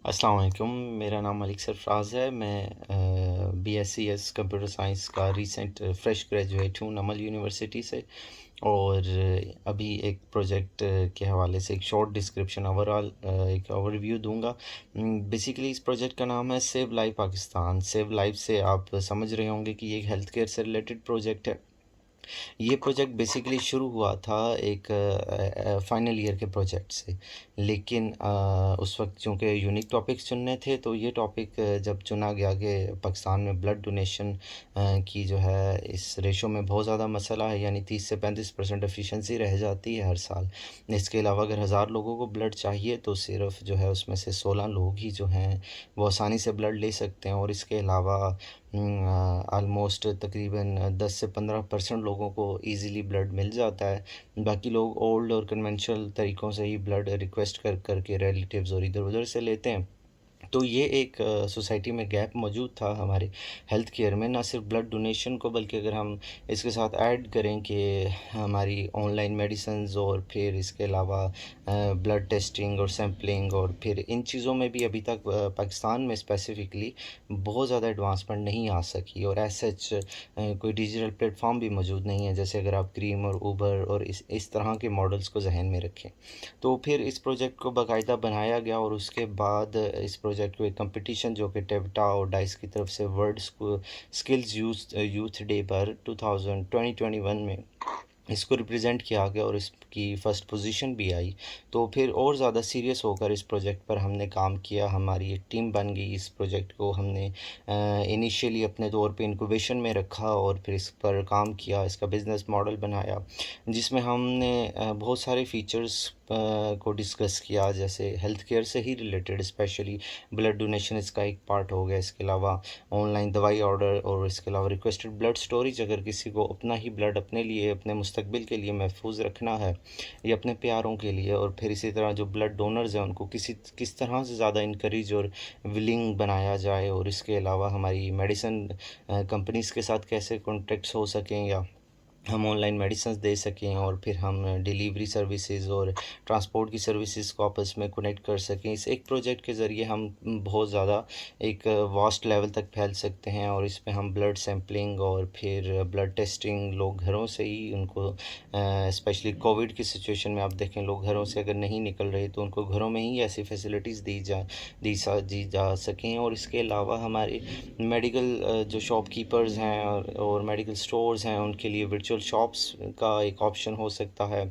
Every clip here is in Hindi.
अस्सलाम वालेकुम। मेरा नाम मलिक सरफराज है। मैं BSc कंप्यूटर साइंस का रीसेंट फ्रेश ग्रेजुएट हूँ नमल यूनिवर्सिटी से। और अभी एक प्रोजेक्ट के हवाले से एक शॉर्ट डिस्क्रिप्शन ओवरऑल एक ओवरव्यू दूंगा। बेसिकली इस प्रोजेक्ट का नाम है save life Pakistan. Save life से आप समझ रहे होंगे कि ये एक हेल्थ केयर से रिलेटेड प्रोजेक्ट है। ये प्रोजेक्ट बेसिकली शुरू हुआ था एक फाइनल ईयर के प्रोजेक्ट से, लेकिन उस वक्त चूँकि यूनिक टॉपिक्स चुनने थे, तो ये टॉपिक जब चुना गया कि पाकिस्तान में ब्लड डोनेशन की जो है इस रेशो में बहुत ज़्यादा मसला है, यानी 30 से 35% एफिशिएंसी रह जाती है हर साल। इसके अलावा अगर 1000 लोगों को ब्लड चाहिए तो सिर्फ जो है उसमें से 16 लोग ही जो हैं वो आसानी से ब्लड ले सकते हैं। और इसके अलावा आलमोस्ट तकरीबन 10 से 15% लोगों को इजीली ब्लड मिल जाता है। बाकी लोग ओल्ड और कन्वेंशनल तरीक़ों से ही ब्लड रिक्वेस्ट कर के रिलेटिव्स और इधर उधर से लेते हैं। तो ये एक सोसाइटी में गैप मौजूद था हमारे हेल्थ केयर में, ना सिर्फ ब्लड डोनेशन को, बल्कि अगर हम इसके साथ ऐड करें कि हमारी ऑनलाइन मेडिसिन्स और फिर इसके अलावा ब्लड टेस्टिंग और सैम्पलिंग, और फिर इन चीज़ों में भी अभी तक पाकिस्तान में स्पेसिफ़िकली बहुत ज़्यादा एडवांसमेंट नहीं आ सकी। और एज सच कोई डिजिटल प्लेटफॉर्म भी मौजूद नहीं है, जैसे अगर आप क्रीम और ऊबर और इस तरह के मॉडल्स को जहन में रखें। तो फिर इस प्रोजेक्ट को बाकायदा बनाया गया और उसके बाद इस प्रोजेक्ट को एक कंपटीशन जो कि टेवटा और डाइस की तरफ से वर्ल्ड स्किल्स यूथ डे पर 2021 में इसको रिप्रेजेंट किया गया और इसकी फ़र्स्ट पोजीशन भी आई। तो फिर और ज़्यादा सीरियस होकर इस प्रोजेक्ट पर हमने काम किया, हमारी एक टीम बन गई। इस प्रोजेक्ट को हमने इनिशियली अपने तौर पे इंक्यूबेशन में रखा और फिर इस पर काम किया, इसका बिज़नेस मॉडल बनाया, जिसमें हमने बहुत सारे फ़ीचर्स को डिस्कस किया, जैसे हेल्थ केयर से ही रिलेटेड, स्पेशली ब्लड डोनेशन इसका एक पार्ट हो गया। इसके अलावा ऑनलाइन दवाई ऑर्डर और इसके अलावा रिक्वेस्टेड ब्लड स्टोरेज, अगर किसी को अपना ही ब्लड अपने लिए अपने मुस्तकबिल के लिए महफूज रखना है या अपने प्यारों के लिए। और फिर इसी तरह जो ब्लड डोनर्स हैं उनको किस तरह से ज़्यादा इनकरेज और विलिंग बनाया जाए। और इसके अलावा हमारी मेडिसिन कंपनीज़ के साथ कैसे कॉन्टेक्ट्स हो सकें या हम ऑनलाइन मेडिसिन दे सकें, और फिर हम डिलीवरी सर्विसेज और ट्रांसपोर्ट की सर्विसेज को आपस में कनेक्ट कर सकें। इस एक प्रोजेक्ट के ज़रिए हम बहुत ज़्यादा एक वास्ट लेवल तक फैल सकते हैं। और इसमें हम ब्लड सैम्पलिंग और फिर ब्लड टेस्टिंग, लोग घरों से ही उनको स्पेशली कोविड की सिचुएशन में आप देखें, लोग घरों से अगर नहीं निकल रहे तो उनको घरों में ही ऐसी फैसिलिटीज़ दी जा सकें। और इसके अलावा हमारे मेडिकल जो शॉपकीपर्स हैं और मेडिकल स्टोर्स हैं उनके लिए वर्चुअल शॉप्स का एक ऑप्शन हो सकता है।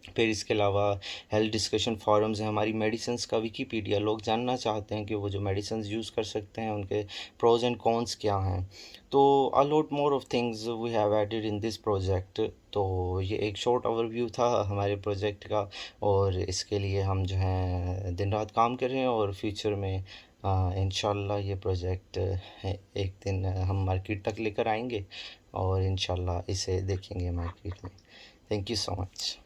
फिर इसके अलावा हेल्थ डिस्कशन फोरम्स हैं, हमारी मेडिसिन्स का विकीपीडिया, लोग जानना चाहते हैं कि वो जो मेडिसिन्स यूज़ कर सकते हैं उनके प्रोज एंड कॉन्स क्या हैं। तो a lot more of things we have added in this project. तो ये एक शॉर्ट ओवरव्यू था हमारे प्रोजेक्ट का, और इसके लिए हम जो हैं दिन रात काम कर रहे हैं और फ्यूचर में इंशाल्लाह ये प्रोजेक्ट एक दिन हम मार्केट तक लेकर आएंगे और इंशाल्लाह इसे देखेंगे मार्केट में। Thank you so much.